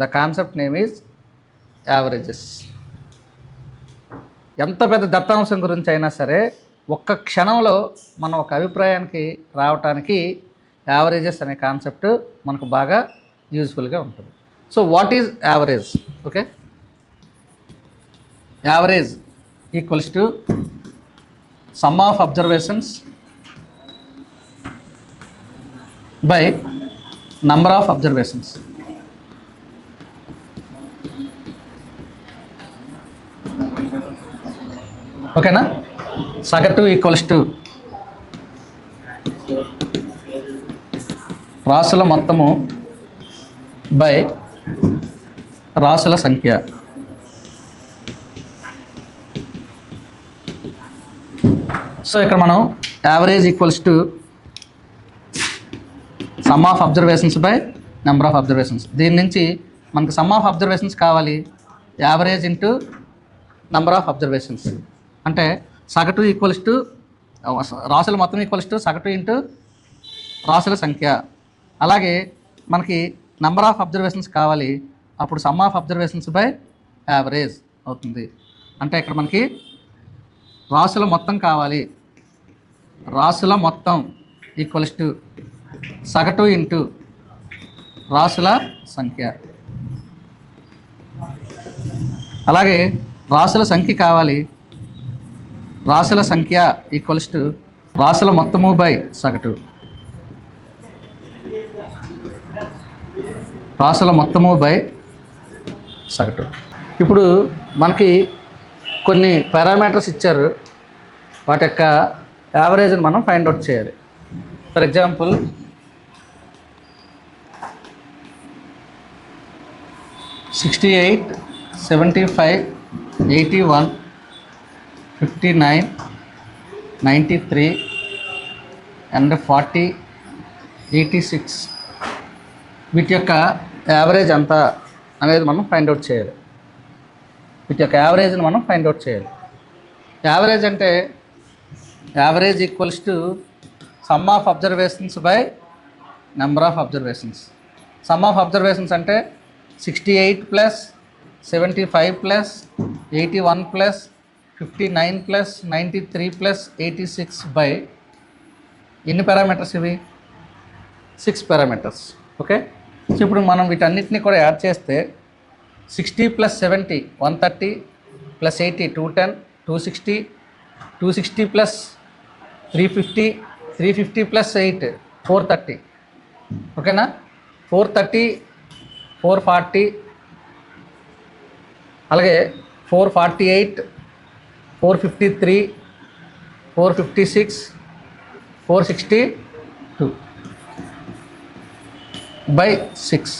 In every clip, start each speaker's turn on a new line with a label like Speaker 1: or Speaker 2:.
Speaker 1: The concept name is averages. ఎంత పెద్ద దత్తాంశం గురించి అయినా సరే ఒక్క క్షణంలో మనం ఒక అభిప్రాయానికి రావటానికి యావరేజెస్ అనే కాన్సెప్ట్ మనకు బాగా యూజ్ఫుల్గా ఉంటుంది. So what is average? Okay, average equals to some of observations by number of observations. ఓకేనా? సగటు ఈక్వల్స్ టు రాసుల మొత్తము బై రాసుల సంఖ్య. సో ఇక్కడ మనం average equals to some of observations by number of observations. దీని నుంచి మనకు సమ్ ఆఫ్ అబ్జర్వేషన్స్ కావాలి, average into number of observations. అంటే సగటు ఈక్వల్స్ టు రాసుల మొత్తం ఈక్వల్స్ టు సగటు ఇంటూ రాసుల సంఖ్య. అలాగే మనకి నెంబర్ ఆఫ్ అబ్జర్వేషన్స్ కావాలి, అప్పుడు some of observations by average అవుతుంది. అంటే ఇక్కడ మనకి రాసుల మొత్తం కావాలి, రాసుల మొత్తం ఈక్వల్స్ టు సగటు ఇంటూ రాసుల సంఖ్య. అలాగే రాసుల సంఖ్య కావాలి, రాసుల సంఖ్య ఈక్వల్స్ టు రాసుల మొత్తము బై సగటు. రాసుల మొత్తము బై సగటు. ఇప్పుడు మనకి కొన్ని పారామీటర్స్ ఇచ్చారు, వాటి యొక్క యావరేజ్ని మనం ఫైండ్ అవుట్ చేయాలి. ఫర్ ఎగ్జాంపుల్ 68, 75, 81, 59, 93 అండ్ 40, 86 వీటి యొక్క యావరేజ్ ఎంత అనేది మనం ఫైండ్ అవుట్ చేయాలి. వీటి యొక్క యావరేజ్ని మనం ఫైండ్ అవుట్ చేయాలి. యావరేజ్ అంటే average equals to some of observations by number of observations. Some of observations అంటే 68 plus 75 plus 81 plus 59 plus 93 plus 86 by ఎన్ని పారామీటర్స్ ఇవి? 6 పారామీటర్స్. ఓకే, సో ఇప్పుడు మనం వీటన్నిటిని కూడా యాడ్ చేస్తే 60 ప్లస్ 70 130 ప్లస్ 80 210 260 260 ప్లస్ 350 350 ప్లస్ 8 430. ఓకేనా? 430 440 అలాగే 448 453 456 462 బై 6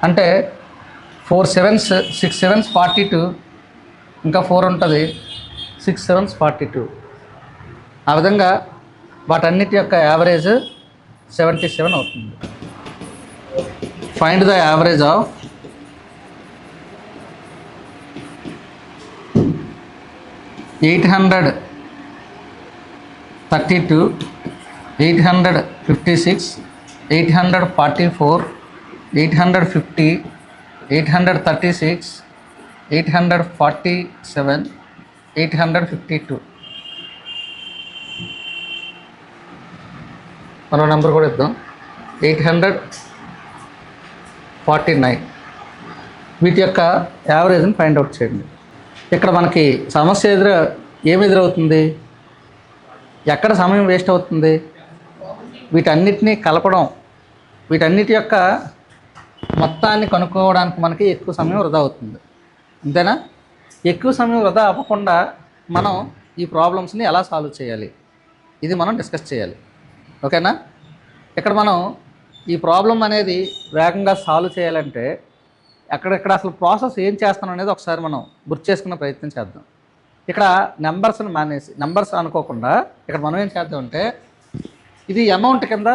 Speaker 1: అంటే 4 7s 6 7s 42, ఇంకా 4 ఉంటుంది, 6 7s 42. ఆ విధంగా వాటన్నిటి యొక్క యావరేజ్ 77 అవుతుంది. Find the average of 832, 856, 844, 850, 836, 847, 852. మరో నెంబర్ కూడా ఇద్దాం, 849. వీటి యొక్క యావరేజ్ని ఫైండ్ అవుట్ చేయండి. ఇక్కడ మనకి సమస్య ఏమి ఎదురవుతుంది? ఎక్కడ సమయం వేస్ట్ అవుతుంది? వీటన్నిటినీ కలపడం, వీటన్నిటి యొక్క మొత్తాన్ని కనుక్కోవడానికి మనకి ఎక్కువ సమయం వృధా అవుతుంది. అంతేనా? ఎక్కువ సమయం వృధా అవ్వకుండా మనం ఈ ప్రాబ్లమ్స్ని ఎలా సాల్వ్ చేయాలి, ఇది మనం డిస్కస్ చేయాలి. ఓకేనా? ఇక్కడ మనం ఈ ప్రాబ్లం అనేది వేగంగా సాల్వ్ చేయాలంటే ఎక్కడెక్కడ అసలు ప్రాసెస్ ఏం చేస్తాం అనేది ఒకసారి మనం గుర్తు చేసుకునే ప్రయత్నం చేద్దాం. ఇక్కడ నెంబర్స్ని మానేసి, నెంబర్స్ అనుకోకుండా ఇక్కడ మనం ఏం చేద్దామంటే ఇది అమౌంట్ కింద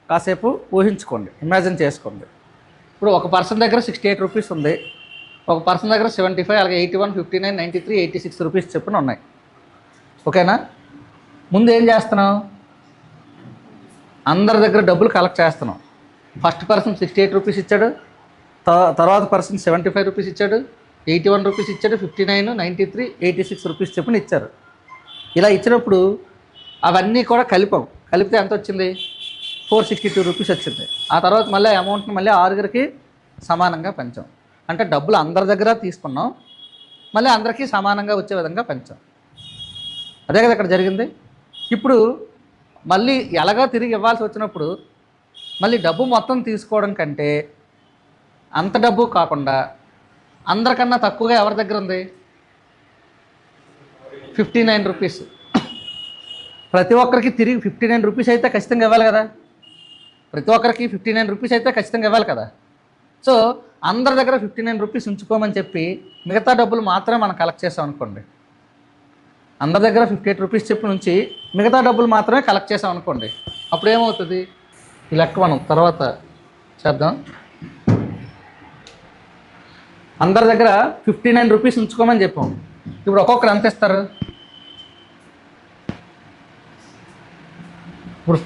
Speaker 1: కాసేపు ఊహించుకోండి, ఇమాజిన్ చేసుకోండి. ఇప్పుడు ఒక పర్సన్ దగ్గర 68 రూపీస్ ఉంది, ఒక పర్సన్ దగ్గర 75, అలాగే 81, 59, 93, 86 రూపీస్ చొప్పున ఉన్నాయి. ఓకేనా? ముందు ఏం చేస్తున్నాం? అందరి దగ్గర డబ్బులు కలెక్ట్ చేస్తున్నాం. ఫస్ట్ పర్సన్ 68 రూపీస్ ఇచ్చాడు, తర్వాత పర్సన్ 75 రూపీస్ ఇచ్చాడు, 81 రూపీస్ ఇచ్చాడు, 59, 93, 86 రూపీస్ చెప్పుని ఇచ్చారు. ఇలా ఇచ్చినప్పుడు అవన్నీ కూడా కలిపితే ఎంత వచ్చింది? 462 రూపీస్ వచ్చింది. ఆ తర్వాత మళ్ళీ అమౌంట్ని మళ్ళీ ఆరుగురికి సమానంగా పెంచాం. అంటే డబ్బులు అందరి దగ్గర తీసుకున్నాం, మళ్ళీ అందరికీ సమానంగా వచ్చే విధంగా పెంచాం. అదే కదా ఇక్కడ జరిగింది. ఇప్పుడు మళ్ళీ ఎలాగో తిరిగి ఇవ్వాల్సి వచ్చినప్పుడు మళ్ళీ డబ్బు మొత్తం తీసుకోవడం కంటే అంత డబ్బు కాకుండా అందరికన్నా తక్కువగా ఎవరి దగ్గర ఉంది? 59 రూపీస్. ప్రతి ఒక్కరికి తిరిగి 59 రూపీస్ అయితే ఖచ్చితంగా ఇవ్వాలి కదా. ప్రతి ఒక్కరికి 59 రూపీస్ అయితే ఖచ్చితంగా ఇవ్వాలి కదా. సో అందరి దగ్గర 59 రూపీస్ ఉంచుకోమని చెప్పి మిగతా డబ్బులు మాత్రమే మనం కలెక్ట్ చేసాం అనుకోండి. అందరి దగ్గర 58 రూపీస్ చెప్పి నుంచి మిగతా డబ్బులు మాత్రమే కలెక్ట్ చేసాం అనుకోండి. అప్పుడు ఏమవుతుంది? ఈ లెక్క మనం తర్వాత చేద్దాం. అందరి దగ్గర 59 రూపీస్ ఉంచుకోమని చెప్పాం. ఇప్పుడు ఒక్కొక్కరు ఎంత ఇస్తారు? ఇప్పుడు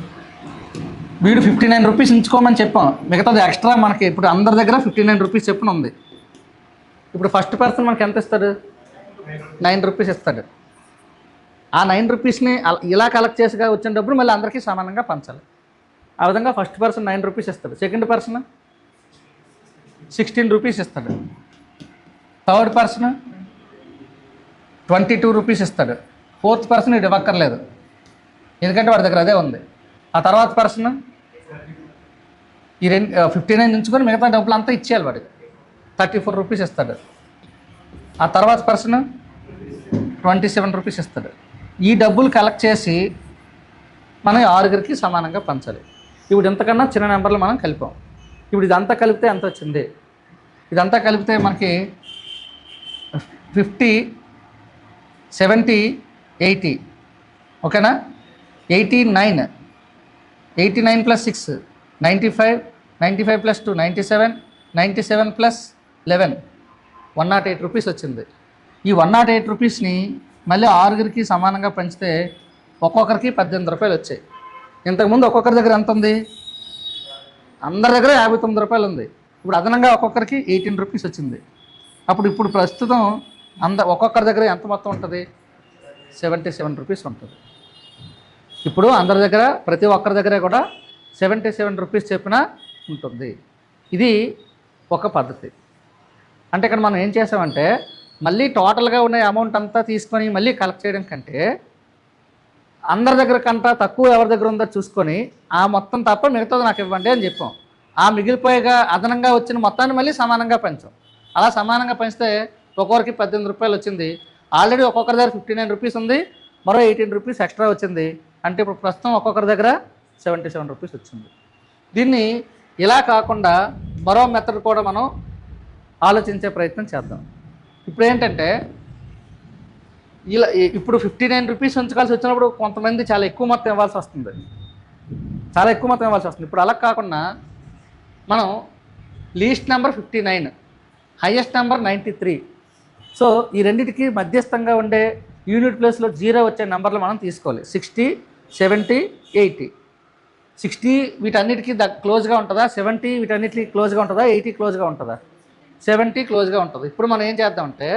Speaker 1: వీడు 59 రూపీస్ ఉంచుకోమని చెప్పాం, మిగతాది ఎక్స్ట్రా మనకి ఇప్పుడు అందరి దగ్గర 59 రూపీస్ చెప్పున ఉంది. ఇప్పుడు ఫస్ట్ పర్సన్ మనకి ఎంత ఇస్తాడు? 9 రూపీస్ ఇస్తాడు. ఆ 9 రూపీస్ని ఇలా కలెక్ట్ చేసిగా వచ్చిన డబ్బులు మళ్ళీ అందరికీ సమానంగా పంచాలి. ఆ విధంగా ఫస్ట్ పర్సన్ 9 రూపీస్ ఇస్తాడు, సెకండ్ పర్సన్ 16 రూపీస్ ఇస్తాడు, థర్డ్ పర్సన్ 22 రూపీస్ ఇస్తాడు, ఫోర్త్ పర్సన్ ఇది ఇవ్వక్కర్లేదు ఎందుకంటే వాడి దగ్గర అదే ఉంది. ఆ తర్వాత పర్సన్ ఈ 59 ఉంచుకొని మిగతా డబ్బులు అంతా ఇచ్చేయాలి వాడికి, 34 రూపీస్ ఇస్తాడు. ఆ తర్వాత పర్సన్ 27 రూపీస్ ఇస్తాడు. ఈ డబ్బులు కలెక్ట్ చేసి మనం ఆరుగురికి సమానంగా పంచాలి. ఇప్పుడు ఇంతకన్నా చిన్న నెంబర్లు మనం కలిపాం. ఇప్పుడు ఇదంతా కలిపితే ఎంత వచ్చింది? ఇదంతా కలిపితే మనకి 50, 70, 80 ఓకేనా. 89, 89 + 6 95, 95 + 2 97, 97 + 11 108 రూపీస్ వచ్చింది. ఈ 108 రూపీస్ని మళ్ళీ ఆరుగురికి సమానంగా పంచితే ఒక్కొక్కరికి 18 రూపాయలు వచ్చాయి. ఇంతకుముందు ఒక్కొక్కరి దగ్గర ఎంత ఉంది? అందరి దగ్గర 59 రూపాయలు ఉంది. ఇప్పుడు అదనంగా ఒక్కొక్కరికి 18 రూపీస్ వచ్చింది. ఇప్పుడు ప్రస్తుతం ఒక్కొక్కరి దగ్గర ఎంత మొత్తం ఉంటుంది? 77 రూపీస్ ఉంటుంది. ఇప్పుడు అందరి దగ్గర ప్రతి ఒక్కరి దగ్గర కూడా 77 రూపీస్ చెప్పిన ఉంటుంది. ఇది ఒక పద్ధతి. అంటే ఇక్కడ మనం ఏం చేసామంటే మళ్ళీ టోటల్గా ఉన్న అమౌంట్ అంతా తీసుకొని మళ్ళీ కలెక్ట్ చేయడం కంటే అందరి దగ్గర కంటే తక్కువ ఎవరి దగ్గర ఉందో చూసుకొని ఆ మొత్తం తప్ప మిగతాది నాకు ఇవ్వండి అని చెప్పాం. ఆ మిగిలిపోయేగా అదనంగా వచ్చిన మొత్తాన్ని మళ్ళీ సమానంగా పంచాం. అలా సమానంగా పంచితే ఒక్కొక్కరికి 18 రూపాయలు వచ్చింది. ఆల్రెడీ ఒక్కొక్కరి దగ్గర 59 రూపీస్ ఉంది, మరో 18 రూపీస్ ఎక్స్ట్రా వచ్చింది. అంటే ఇప్పుడు ప్రస్తుతం ఒక్కొక్కరి దగ్గర 77 రూపీస్ వచ్చింది. దీన్ని ఇలా కాకుండా మరో మెథడ్ కూడా మనం ఆలోచించే ప్రయత్నం చేద్దాం. ఇప్పుడు ఏంటంటే ఇప్పుడు 59 రూపీస్ ఉంచుకోవాల్సి వచ్చినప్పుడు కొంతమంది చాలా ఎక్కువ మొత్తం ఇవ్వాల్సి వస్తుంది, ఇప్పుడు అలా కాకుండా మనం least number 59, highest number 93. So ఈ రెండింటికి మధ్యస్థంగా ఉండే యూనిట్ ప్లేస్లో 0 వచ్చే నెంబర్లు మనం తీసుకోవాలి. 60, 70, 80. 60 వీటన్నిటికీ క్లోజ్గా ఉంటుందా? 70 వీటన్నిటికీ క్లోజ్గా ఉంటుందా? 80 క్లోజ్గా ఉంటుందా? 70 క్లోజ్గా ఉంటుంది. ఇప్పుడు మనం ఏం చేద్దామంటే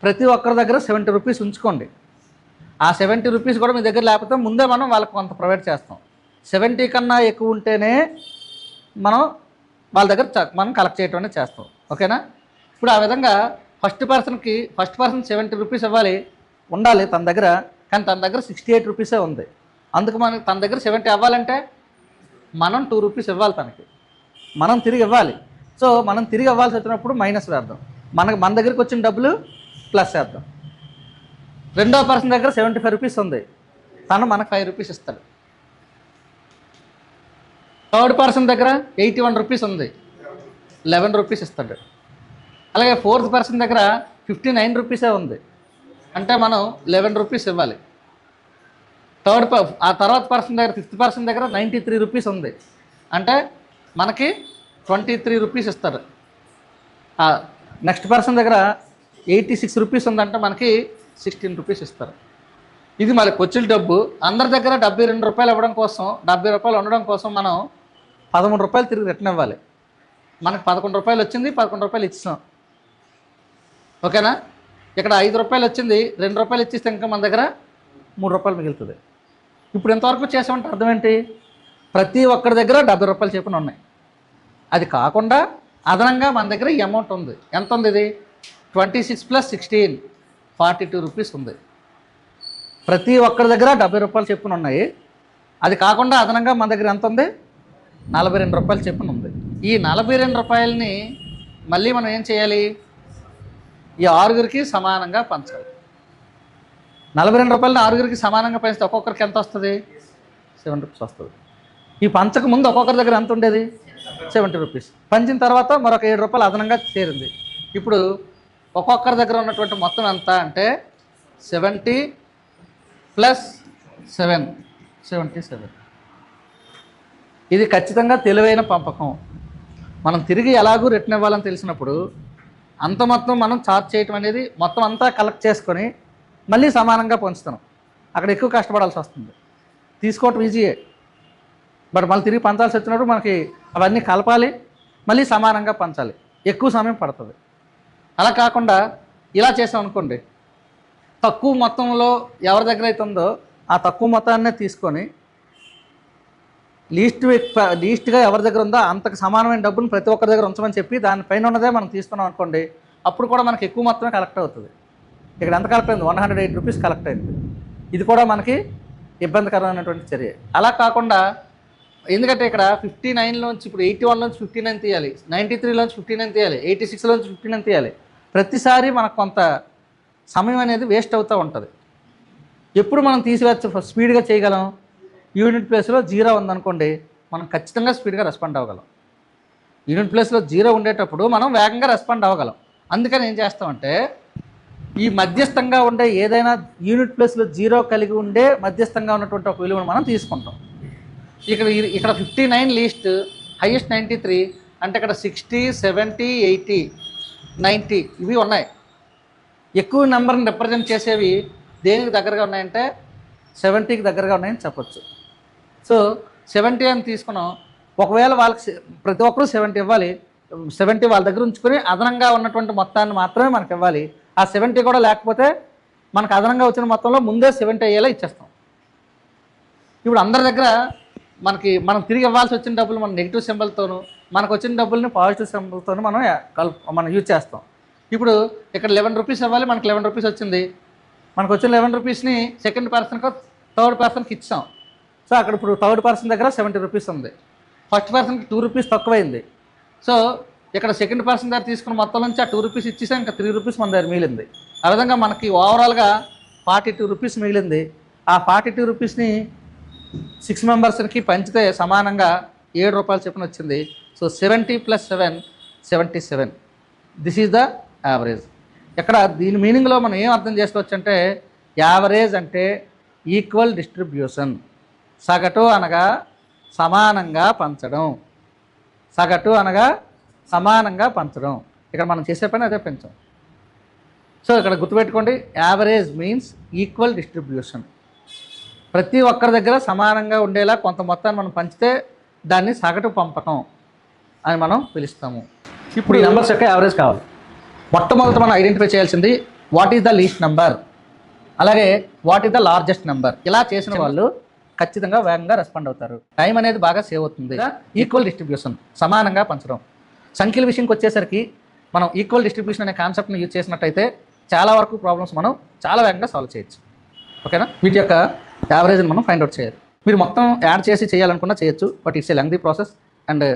Speaker 1: ప్రతి ఒక్కరి దగ్గర 70 రూపీస్ ఉంచుకోండి. ఆ 70 రూపీస్ కూడా మీ దగ్గర లేకపోతే ముందే మనం వాళ్ళకి కొంత ప్రొవైడ్ చేస్తాం. 70 కన్నా ఎక్కువ ఉంటేనే మనం వాళ్ళ దగ్గర మనం కలెక్ట్ చేయటం అనేది చేస్తాం. ఓకేనా. ఇప్పుడు ఆ విధంగా ఫస్ట్ పర్సన్ 70 రూపీస్ ఉండాలి తన దగ్గర, కానీ తన దగ్గర 68 రూపీసే ఉంది. అందుకు మనకి తన దగ్గర 70 అవ్వాలంటే మనం 2 రూపీస్ ఇవ్వాలి తనకి, మనం తిరిగి ఇవ్వాలి. సో మనం తిరిగి ఇవ్వాల్సి వచ్చినప్పుడు మైనస్ వేద్దాం, మన దగ్గరికి వచ్చిన డబ్బులు ప్లస్ వేద్దాం. రెండో పర్సన్ దగ్గర 75 రూపీస్ ఉంది, తను మనకు 5 రూపీస్ ఇస్తాడు. థర్డ్ పర్సన్ దగ్గర 81 రూపీస్ ఉంది, 11 రూపీస్ ఇస్తాడు. అలాగే ఫోర్త్ పర్సన్ దగ్గర 59 రూపీసే ఉంది, అంటే మనం 11 రూపీస్ ఇవ్వాలి. ఆ తర్వాత పర్సన్ దగ్గర ఫిఫ్త్ పర్సన్ దగ్గర 93 రూపీస్ ఉంది, అంటే మనకి 23 రూపీస్ ఇస్తారు. నెక్స్ట్ పర్సన్ దగ్గర 86 రూపీస్ ఉందంటే మనకి 16 రూపీస్ ఇస్తారు. ఇది మనకు వచ్చిన డబ్బు. అందరి దగ్గర 72 రూపాయలు ఇవ్వడం కోసం, 70 రూపాయలు ఉండడం కోసం మనం 13 రూపాయలు తిరిగి రిటర్న్ ఇవ్వాలి. మనకు 11 రూపాయలు వచ్చింది, 11 రూపాయలు ఇచ్చాం. ఓకేనా? ఇక్కడ 5 రూపాయలు వచ్చింది, 2 రూపాయలు ఇచ్చిస్తే ఇంకా మన దగ్గర 3 రూపాయలు మిగులుతుంది. ఇప్పుడు ఎంతవరకు చేసామంటే అర్థం ఏంటి? ప్రతి ఒక్కరి దగ్గర 70 రూపాయలు చొప్పున ఉన్నాయి. అది కాకుండా అదనంగా మన దగ్గర ఈ అమౌంట్ ఉంది. ఎంత ఉంది ఇది? 26 + 16 42 రూపీస్ ఉంది. ప్రతి ఒక్కరి దగ్గర 70 రూపాయలు చొప్పున ఉన్నాయి. అది కాకుండా అదనంగా మన దగ్గర ఎంత ఉంది? 42 రూపాయలు చొప్పున ఉంది. ఈ 42 రూపాయలని మళ్ళీ మనం ఏం చేయాలి? ఈ 6గురికి సమానంగా పంచాలి. 42 రూపాయలని 6గురికి సమానంగా పంచితే ఒక్కొక్కరికి ఎంత వస్తుంది? 7 రూపీస్ వస్తుంది. ఈ పంచక ముందు ఒక్కొక్కరి దగ్గర ఎంత ఉండేది? 70 రూపీస్. పంచిన తర్వాత మరొక 7 రూపాయలు అదనంగా చేరింది. ఇప్పుడు ఒక్కొక్కరి దగ్గర ఉన్నటువంటి మొత్తం ఎంత అంటే 70 + 7 77. ఇది ఖచ్చితంగా తెలివైన పంపకం. మనం తిరిగి ఎలాగూ రిటర్న్ ఇవ్వాలని తెలిసినప్పుడు అంత మొత్తం మనం చార్జ్ చేయటం అనేది మొత్తం అంతా కలెక్ట్ చేసుకొని మళ్ళీ సమానంగా పంచుతాం. అక్కడ ఎక్కువ కష్టపడాల్సి వస్తుంది. తీసుకోవటం ఈజీయే, బట్ మళ్ళీ తిరిగి పంచాల్సి వచ్చినప్పుడు మనకి అవన్నీ కలపాలి, మళ్ళీ సమానంగా పంచాలి, ఎక్కువ సమయం పడుతుంది. అలా కాకుండా ఇలా చేసాం అనుకోండి, తక్కువ మొత్తంలో ఎవరి దగ్గర అయితే ఉందో ఆ తక్కువ మొత్తాన్నే తీసుకొని లీస్ట్గా ఎవరి దగ్గర ఉందో అంతకు సమానమైన డబ్బును ప్రతి ఒక్కరి దగ్గర ఉంచమని చెప్పి దానిపైన ఉన్నదే మనం తీసుకున్నాం అనుకోండి, అప్పుడు కూడా మనకి ఎక్కువ మొత్తమే కలెక్ట్ అవుతుంది. ఇక్కడ ఎంత కలెక్ట్ అయింది? 108 రూపీస్ కలెక్ట్ అయింది. ఇది కూడా మనకి ఇబ్బందికరమైనటువంటి చర్య. అలా కాకుండా ఎందుకంటే ఇక్కడ 59లోంచి ఇప్పుడు 81లోంచి 59 తీయాలి, 93లోంచి 59 తీయాలి, 86లోంచి 59 తీయాలి. ప్రతిసారి మనకు కొంత సమయం అనేది వేస్ట్ అవుతూ ఉంటుంది. ఎప్పుడు మనం తీసివేసి స్పీడ్గా చేయగలం? యూనిట్ ప్లేస్లో 0 ఉందనుకోండి, మనం ఖచ్చితంగా స్పీడ్గా రెస్పాండ్ అవ్వగలం. యూనిట్ ప్లేస్లో 0 ఉండేటప్పుడు మనం వేగంగా రెస్పాండ్ అవ్వగలం. అందుకని ఏం చేస్తామంటే ఈ మధ్యస్థంగా ఉండే ఏదైనా యూనిట్ ప్లేస్లో 0 కలిగి ఉండే మధ్యస్థంగా ఉన్నటువంటి ఒక విలువను మనం తీసుకుంటాం. ఇక్కడ 59 లీస్ట్, హైయెస్ట్ 93, అంటే ఇక్కడ 60, 70, 80, 90 ఇవి ఉన్నాయి. ఎక్కువ నెంబర్ని రిప్రజెంట్ చేసేవి దేనికి దగ్గరగా ఉన్నాయంటే 70కి దగ్గరగా ఉన్నాయని చెప్పొచ్చు. సో 70 అని తీసుకున్నాం. ఒకవేళ వాళ్ళకి ప్రతి ఒక్కరూ 70 ఇవ్వాలి, 70 వాళ్ళ దగ్గర ఉంచుకొని అదనంగా ఉన్నటువంటి మొత్తాన్ని మాత్రమే మనకి ఇవ్వాలి. ఆ 70 కూడా లేకపోతే మనకు అదనంగా వచ్చిన మొత్తంలో ముందే 70 అయ్యేలా ఇచ్చేస్తాం. ఇప్పుడు అందరి దగ్గర మనం తిరిగి ఇవ్వాల్సి వచ్చిన డబ్బులు మనం నెగిటివ్ సింబల్తోనూ, మనకు వచ్చిన డబ్బుల్ని పాజిటివ్ సింబల్తోనూ మనం యూజ్ చేస్తాం. ఇప్పుడు ఇక్కడ 11 రూపీస్ ఇవ్వాలి, మనకు 11 రూపీస్ వచ్చింది. మనకు వచ్చిన 11 రూపీస్ని సెకండ్ పర్సన్కి, థర్డ్ పర్సన్కి ఇచ్చాం. సో అక్కడ ఇప్పుడు థర్డ్ పర్సన్ దగ్గర 70 రూపీస్ ఉంది, ఫస్ట్ పర్సన్కి 2 రూపీస్ తక్కువైంది. సో ఇక్కడ సెకండ్ పర్సన్ దగ్గర తీసుకున్న మొత్తం నుంచి ఆ 2 రూపీస్ ఇచ్చేసాం, ఇంకా 3 రూపీస్ మన దగ్గర మిగిలింది. ఆ విధంగా మనకి ఓవరాల్గా 42 రూపీస్ మిగిలింది. ఆ 42 రూపీస్ని 6 మెంబర్స్కి పంచితే సమానంగా 7 రూపాయలు చొప్పున వచ్చింది. So 70 + 7 77. This is the average. ఇక్కడ దీని మీనింగ్లో మనం ఏం అర్థం చేసుకోవచ్చు అంటే, యావరేజ్ అంటే ఈక్వల్ డిస్ట్రిబ్యూషన్. సగటు అనగా సమానంగా పంచడం. సగటు అనగా సమానంగా పంచడం. ఇక్కడ మనం చేసే పని అదే పెంచాం. సో ఇక్కడ గుర్తుపెట్టుకోండి, యావరేజ్ మీన్స్ ఈక్వల్ డిస్ట్రిబ్యూషన్. ప్రతి ఒక్కరి దగ్గర సమానంగా ఉండేలా కొంత మొత్తాన్ని మనం పంచితే దాన్ని సగటు పంపకం అని మనం పిలుస్తాము. ఇప్పుడు ఈ నెంబర్స్ యొక్క యావరేజ్ కావాలి. మొట్టమొదట మనం ఐడెంటిఫై చేయాల్సింది what is the least number, అలాగే what is the largest number. ఇలా చేసిన వాళ్ళు ఖచ్చితంగా వేగంగా రెస్పాండ్ అవుతారు. టైం అనేది బాగా సేవ్ అవుతుంది. ఈక్వల్ డిస్ట్రిబ్యూషన్, సమానంగా పంచడం. సంఖ్యల విషయంకి వచ్చేసరికి మనం ఈక్వల్ డిస్ట్రిబ్యూషన్ అనే కాన్సెప్ట్ని యూజ్ చేసినట్టయితే చాలా వరకు ప్రాబ్లమ్స్ మనం చాలా వేగంగా సాల్వ్ చేయొచ్చు. ఓకేనా? వీటి యొక్క యావరేజ్ని మనం ఫైండ్ అవుట్ చేయాలి. మీరు మొత్తం యాడ్ చేసి చేయాలనుకున్నా చేయొచ్చు, but it's a lengthy process and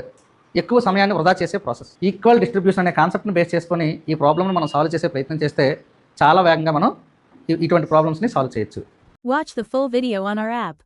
Speaker 1: ఎక్కువ సమయాన్ని వృధా చేసే ప్రాసెస్. ఈక్వల్ డిస్ట్రిబ్యూషన్ అనే కాన్సెప్ట్ని బేస్ చేసుకొని ఈ ప్రాబ్లమ్ని మనం సాల్వ్ చేసే ప్రయత్నం చేస్తే చాలా వేగంగా మనం ఇటువంటి ప్రాబ్లమ్స్ని సాల్వ్ చేయొచ్చు.
Speaker 2: Watch the full video on our app.